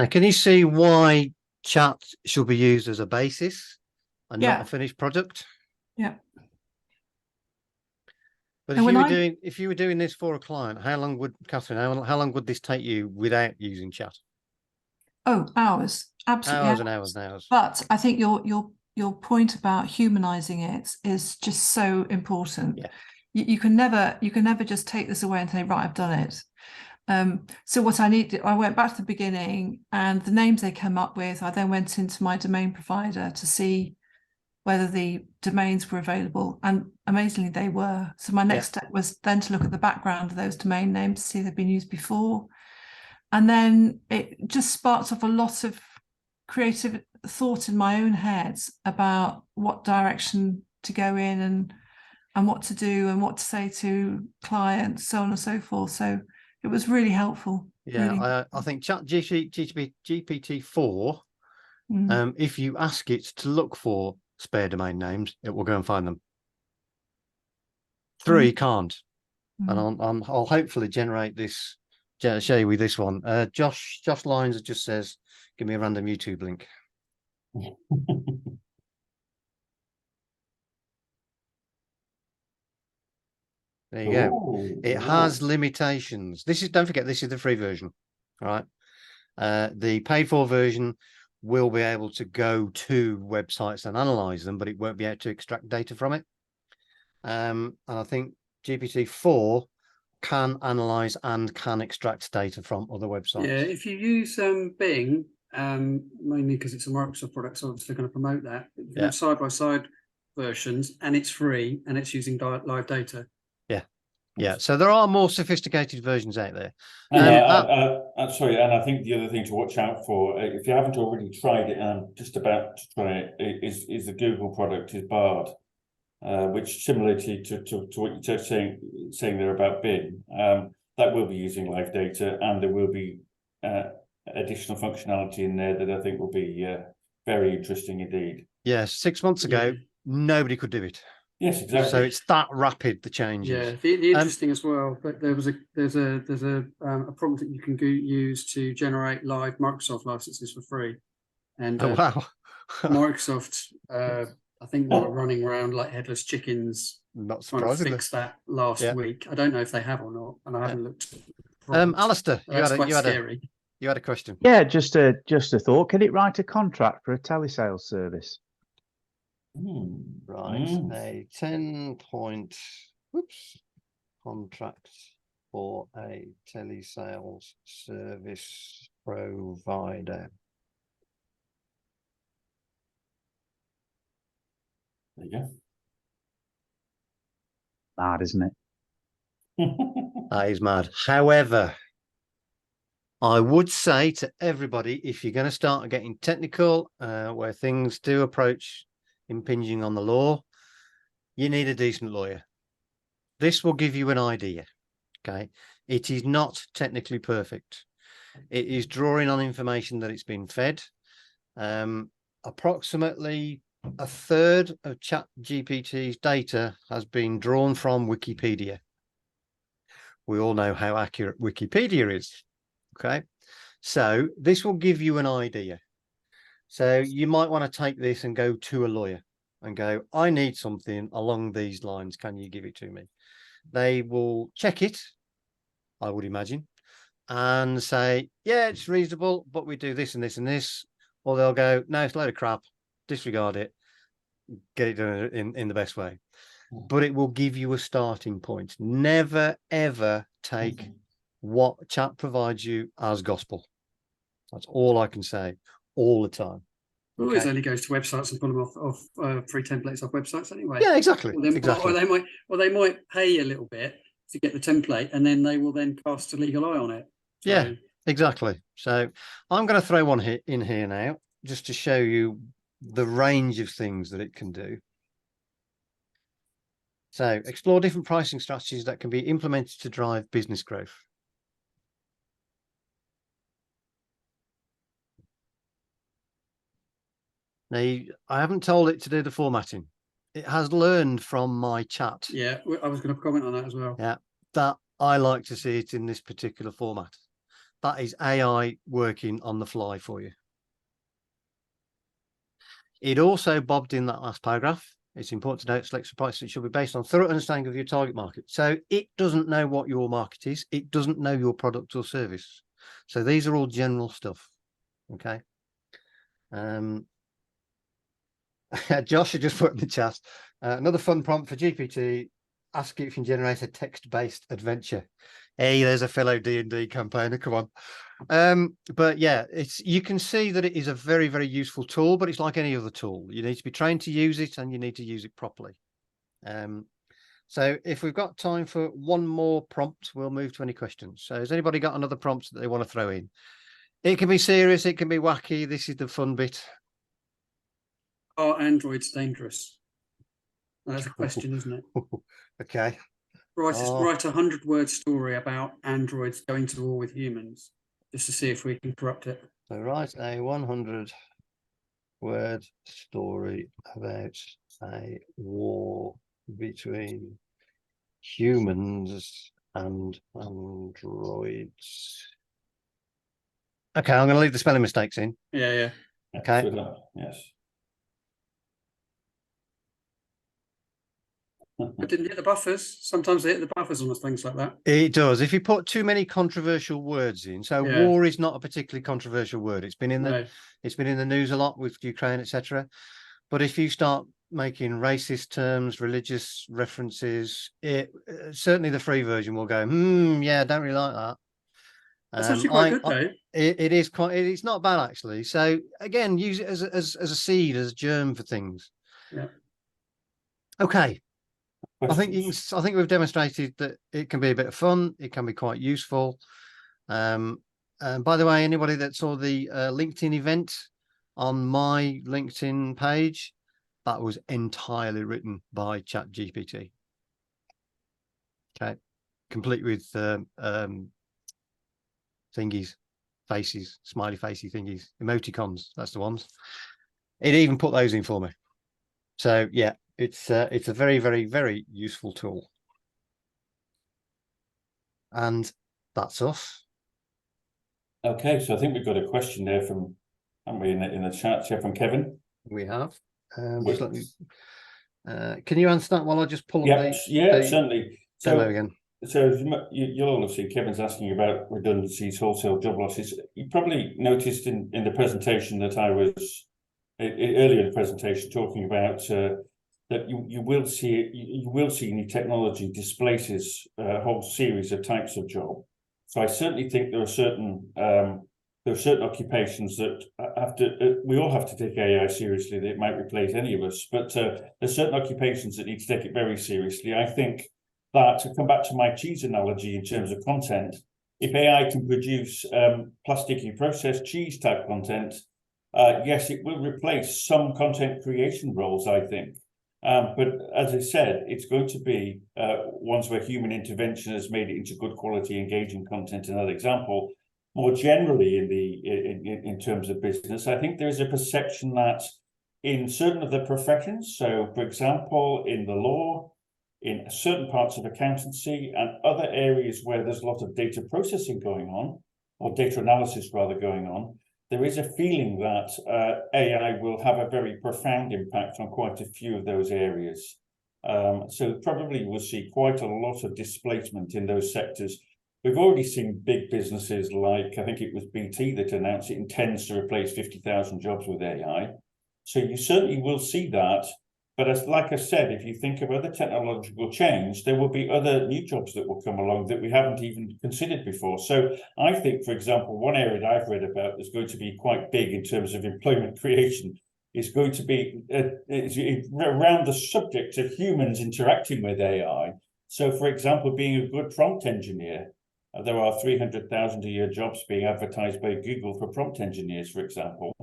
can you see why chat should be used as a basis and not a finished product? Yeah. But if you were doing this for a client, how long would, Catherine, how long would this take you without using chat? Oh, hours. Absolutely. Hours and hours and hours. But I think your point about humanizing it is just so important. Yeah. You can never just take this away and say, right, I've done it. So what I went back to the beginning, and the names they came up with, I then went into my domain provider to see whether the domains were available, and amazingly they were. So my next step was then to look at the background of those domain names to see if they've been used before. And then it just sparked off a lot of creative thought in my own head about what direction to go in and what to do and what to say to clients, so on and so forth. So it was really helpful. Yeah, really. I think Chat GPT-4, if you ask it to look for spare domain names, it will go and find them. 3 can't. And I'll hopefully generate this, show you with this one. Josh Lyons just says, give me a random YouTube link. There you go. It has limitations. Don't forget, this is the free version. All right. The paid for version will be able to go to websites and analyze them, but it won't be able to extract data from it. And I think GPT-4 can analyze and can extract data from other websites. Yeah, if you use Bing, mainly because it's a Microsoft product, so obviously going to promote that. You can have side-by-side versions, and it's free, and it's using live data. Yeah, so there are more sophisticated versions out there. Sorry, and I think the other thing to watch out for, if you haven't already tried it, and I'm just about to try it, is the Google product, is Bard, which similarly to what you're saying there about Bing, that will be using live data, and there will be additional functionality in there that I think will be very interesting indeed. Yes, 6 months ago, nobody could do it. Yes, exactly. So it's that rapid, the changes. Yeah, the interesting as well. But there's a prompt that you can use to generate live Microsoft licenses for free, and wow, Microsoft, I think they were running around like headless chickens not trying to surprisingly. fix that last Yeah. week. I don't know if they have or not, and I haven't looked. Alistair, That's quite scary. You had a question. Yeah, just a thought. Can it write a contract for a telesales service? Right, a 10-point contract for a telesales service provider. There you go. Mad, isn't it? That is mad. However, I would say to everybody, if you're going to start getting technical, where things do approach impinging on the law, you need a decent lawyer. This will give you an idea. Okay. It is not technically perfect. It is drawing on information that it's been fed. Approximately a third of Chat GPT's data has been drawn from Wikipedia. We all know how accurate Wikipedia is. Okay. So this will give you an idea. So you might want to take this and go to a lawyer and go, I need something along these lines. Can you give it to me? They will check it, I would imagine, and say, yeah, it's reasonable, but we do this and this and this. Or they'll go, no, it's a load of crap, disregard it, get it done in the best way. But it will give you a starting point. Never, ever take what chat provides you as gospel. That's all I can say all the time. Well, always only goes to websites and pull them off free templates off websites anyway. Yeah, exactly. Exactly. Or they might pay you a little bit to get the template, and then they will then cast a legal eye on it. So, yeah, exactly. So I'm going to throw one in here now, just to show you the range of things that it can do. So explore different pricing strategies that can be implemented to drive business growth. Now, I haven't told it to do the formatting. It has learned from my chat. Yeah, I was going to comment on that as well. Yeah, that I like to see it in this particular format. That is AI working on the fly for you. It also bobbed in that last paragraph. It's important to note select price that should be based on thorough understanding of your target market. So it doesn't know what your market is. It doesn't know your product or service. So these are all general stuff. Okay. Josh had just put in the chat another fun prompt for GPT. Ask it if you can generate a text-based adventure. Hey, there's a fellow D&D campaigner. Come on. But yeah, you can see that it is a very, very useful tool, but it's like any other tool. You need to be trained to use it, and you need to use it properly. So if we've got time for one more prompt, we'll move to any questions. So has anybody got another prompt that they want to throw in? It can be serious, it can be wacky. This is the fun bit. Are androids dangerous? That's a question, isn't it? Okay. Write a 100-word story about androids going to war with humans, just to see if we can corrupt it. So write a 100-word story about a war between humans and androids. Okay, I'm going to leave the spelling mistakes in. Yeah. Okay. Yes. I didn't hit the buffers. Sometimes they hit the buffers on things like that. It does. If you put too many controversial words in, so war is not a particularly controversial word. It's been in the news a lot with Ukraine, etc. But if you start making racist terms, religious references, certainly the free version will go, yeah, I don't really like that. That's actually quite good, though. It is quite. It's not bad actually. So again, use it as a seed, as a germ for things. Yeah. Okay. I think we've demonstrated that it can be a bit of fun. It can be quite useful. And by the way, anybody that saw the LinkedIn event on my LinkedIn page, that was entirely written by Chat GPT. Okay, complete with thingies, faces, smiley facey thingies, emoticons. That's the ones. It even put those in for me. So yeah. It's a very, very, very useful tool. And that's us. Okay, so I think we've got a question there from, haven't we, in the chat here from Kevin? We have. Can you answer that while I just pull up Yeah, the certainly. demo again? So you'll all have seen Kevin's asking about redundancies, wholesale job losses. You probably noticed in the presentation that I was earlier in the presentation talking about that you will see new technology displaces a whole series of types of job. So I certainly think there are certain occupations that have to. We all have to take AI seriously. That it might replace any of us, but there's certain occupations that need to take it very seriously. I think that, to come back to my cheese analogy in terms of content, if AI can produce plasticky processed cheese type content, yes, it will replace some content creation roles, I think. But as I said, it's going to be ones where human intervention has made it into good quality, engaging content. Another example, more generally in terms of business, I think there is a perception that in certain of the professions, so for example, in the law, in certain parts of accountancy and other areas where there's a lot of data processing going on, or data analysis rather going on, there is a feeling that AI will have a very profound impact on quite a few of those areas. So probably we'll see quite a lot of displacement in those sectors. We've already seen big businesses like, I think it was BT that announced it intends to replace 50,000 jobs with AI. So you certainly will see that. But as like I said, if you think of other technological change, there will be other new jobs that will come along that we haven't even considered before. So I think, for example, one area that I've read about that's going to be quite big in terms of employment creation is going to be around the subject of humans interacting with AI. So, for example, being a good prompt engineer, there are 300,000 a year jobs being advertised by Google for prompt engineers, for example.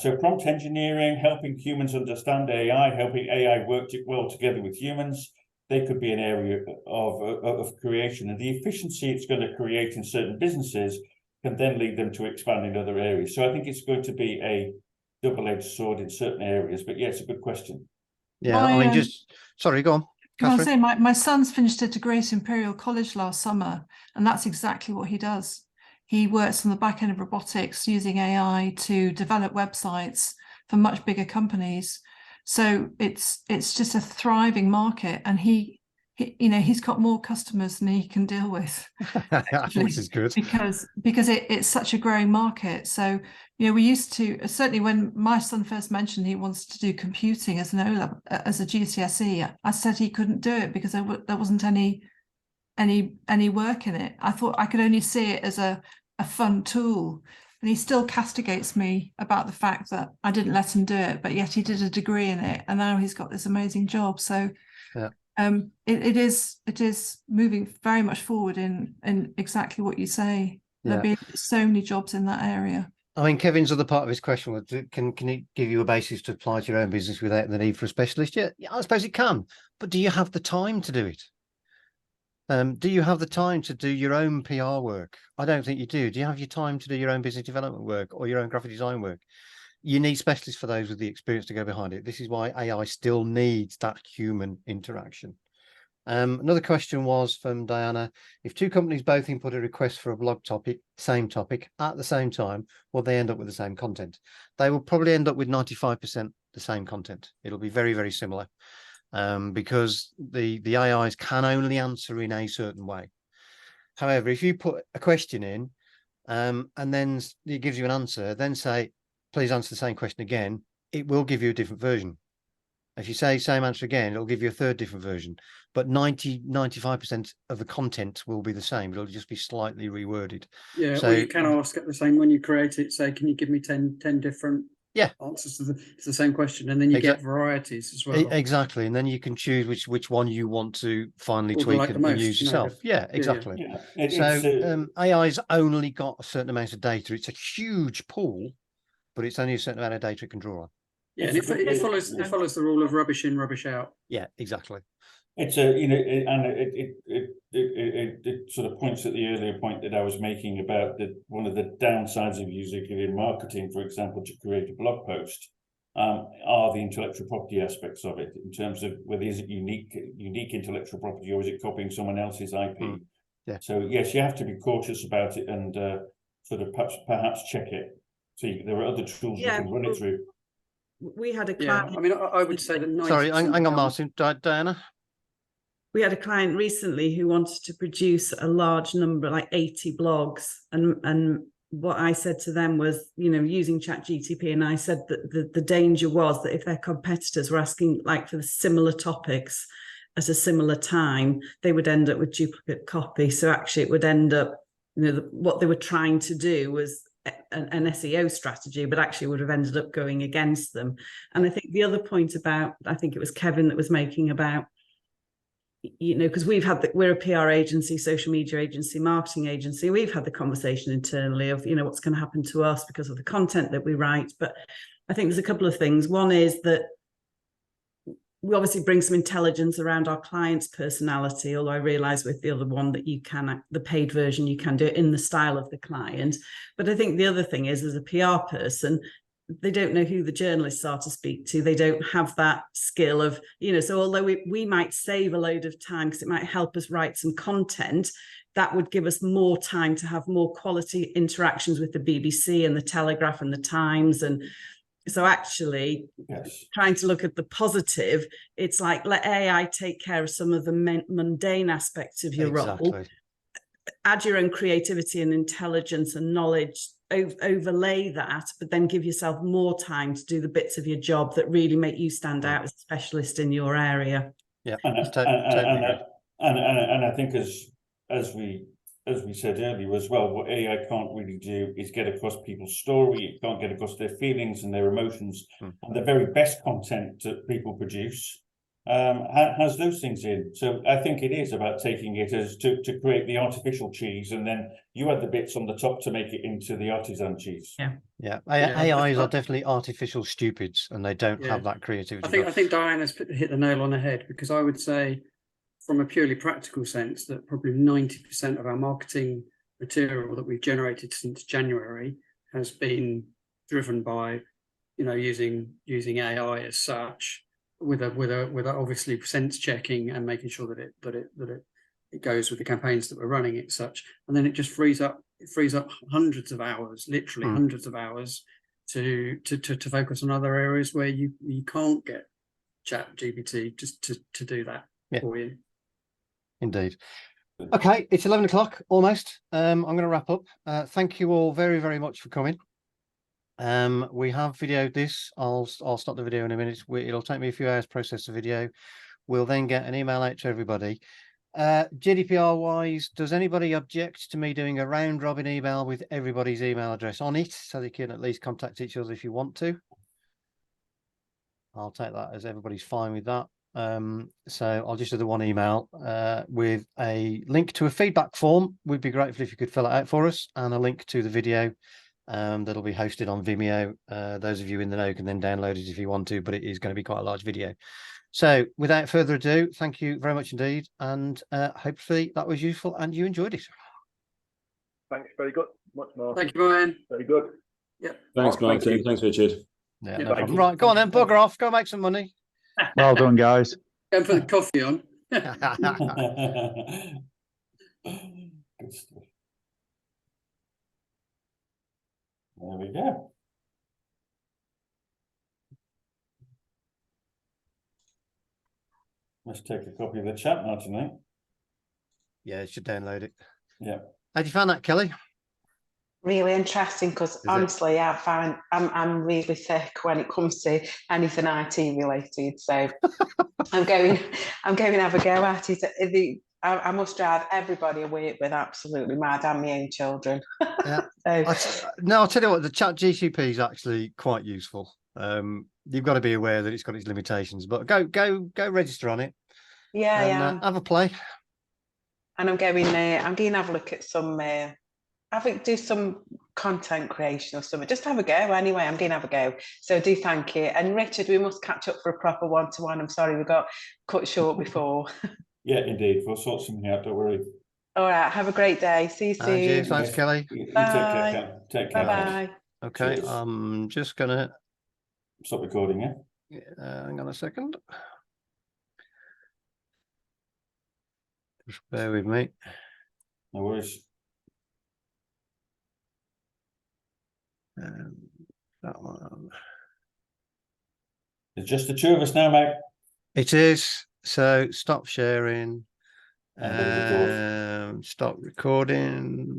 So prompt engineering, helping humans understand AI, helping AI work well together with humans, they could be an area of creation. And the efficiency it's going to create in certain businesses can then lead them to expand in other areas. So I think it's going to be a double-edged sword in certain areas. But yeah, it's a good question. Yeah, I mean, sorry, go on. I was saying, my son's finished a degree at Imperial College last summer, and that's exactly what he does. He works on the back end of robotics using AI to develop websites for much bigger companies. So it's just a thriving market, and he's got more customers than he can deal with, which is good because it's such a growing market. So we used to, certainly when my son first mentioned he wants to do computing as an O-level, as a GCSE, I said he couldn't do it because there wasn't any work in it. I thought I could only see it as a fun tool, and he still castigates me about the fact that I didn't let him do it, but yet he did a degree in it, and now he's got this amazing job. So yeah. It is moving very much forward in exactly what you say. There'll be so many jobs in that area. I mean, Kevin's other part of his question was, can it give you a basis to apply to your own business without the need for a specialist? Yeah, I suppose it can, but do you have the time to do it? Do you have the time to do your own PR work? I don't think you do. Do you have your time to do your own business development work or your own graphic design work? You need specialists for those with the experience to go behind it. This is why AI still needs that human interaction. Another question was from Diana: if two companies both input a request for a blog topic, same topic, at the same time, will they end up with the same content? They will probably end up with 95% the same content. It'll be very, very similar. Because the AIs can only answer in a certain way. However, if you put a question in and then it gives you an answer, then say, please answer the same question again, it will give you a different version. If you say same answer again, it'll give you a third different version, but 95% of the content will be the same. It'll just be slightly reworded. Yeah, so or you can ask at the same, when you create it, say, can you give me 10 different answers to the same question, and then you get varieties as well. Exactly, and then you can choose which one you want to finally tweak and use yourself. Yeah, exactly. So AI's only got a certain amount of data. It's a huge pool, but it's only a certain amount of data it can draw on. Yeah, and it follows the rule of rubbish in, rubbish out. Yeah, exactly. It's it sort of points at the earlier point that I was making about one of the downsides of using it in marketing, for example, to create a blog post, are the intellectual property aspects of it, in terms of whether is it unique intellectual property, or is it copying someone else's IP? Yeah. So yes, you have to be cautious about it and sort of perhaps check it. See, there are other tools you can run it through. we had a Yeah, client. I mean, I would say that 90%. Sorry, hang on, Martin. Diana. We had a client recently who wanted to produce a large number, like 80 blogs, and what I said to them was, you know, using CHAT GPT, and I said that the danger was that if their competitors were asking like for the similar topics at a similar time, they would end up with duplicate copy. So actually it would end up, you know, what they were trying to do was an SEO strategy, but actually would have ended up going against them. And I think the other point about, I think it was Kevin that was making about, you know, because we're a PR agency, social media agency, marketing agency. We've had the conversation internally of, you know, what's going to happen to us because of the content that we write. But I think there's a couple of things. One is that we obviously bring some intelligence around our client's personality, although I realize with the other one that you can, the paid version, you can do it in the style of the client. But I think the other thing is, as a PR person, they don't know who the journalists are to speak to. They don't have that skill of, you know, so although we might save a load of time because it might help us write some content, that would give us more time to have more quality interactions with the BBC and the Telegraph and the Times. And so actually, Yes. trying to look at the positive, it's like let AI take care of some of the mundane aspects of your role, add your own creativity and intelligence and knowledge, overlay that, but then give yourself more time to do the bits of your job that really make you stand out as a specialist in your area. Yeah, and I think as we said earlier as well, what AI can't really do is get across people's story. It can't get across their feelings and their emotions. And the very best content that people produce has those things in. So I think it is about taking it as to create the artificial cheese, and then you add the bits on the top to make it into the artisan cheese. Yeah. AIs are definitely artificial stupids, and they don't have that creativity. I think Diana's hit the nail on the head, because I would say, from a purely practical sense, that probably 90% of our marketing material that we've generated since January has been driven by, you know, using AI as such, with obviously sense checking and making sure that it goes with the campaigns that we're running as such, and then it just frees up hundreds of hours, literally hundreds of hours, to focus on other areas where you can't get Chat GPT just to do that for you. Indeed. Okay, it's 11 o'clock almost. I'm going to wrap up. Thank you all very, very much for coming. We have videoed this. I'll stop the video in a minute. It'll take me a few hours to process the video. We'll then get an email out to everybody. GDPR wise, does anybody object to me doing a round robin email with everybody's email address on it, so they can at least contact each other if you want to? I'll take that as everybody's fine with that. So I'll just do the one email with a link to a feedback form. We'd be grateful if you could fill it out for us, and a link to the video that'll be hosted on Vimeo. Those of you in the know can then download it if you want to, but it is going to be quite a large video. So without further ado, thank you very much indeed, and hopefully that was useful and you enjoyed it. Thanks, very good. Much more. Thank you, Brian. Very good. Yeah. Thanks, Martin. Thanks, Richard. Yeah, no problem. Right, go on then, bugger off, go make some money. Well done, guys. Go and put the coffee on. Good stuff. There we go. Let's take a copy of the chat now tonight. Yeah, you should download it. Yeah. How'd you find that, Kelly? Really interesting, because honestly, I'm really thick when it comes to anything IT related. So I'm going to have a go at it. I must drive everybody away with absolutely mad, and my own children. Yeah. So, I'll tell you what, the Chat GPT is actually quite useful. You've got to be aware that it's got its limitations, but go register on it. Yeah, have a play. And I'm going to have a look at some. Do some content creation or something. Just have a go anyway. I'm going to have a go. So do thank you. And Richard, we must catch up for a proper one-to-one. I'm sorry we got cut short before. Yeah, indeed. We'll sort something out. Don't worry. All right. Have a great day. See you soon. And thanks, Kelly. Bye. Take care. Bye. Okay, Cheers. I'm just gonna Stop recording, yeah? hang on a second. Just bear with me. No worries. That one. It's just the two of us now, mate. It is. So stop sharing. And then record. Stop recording.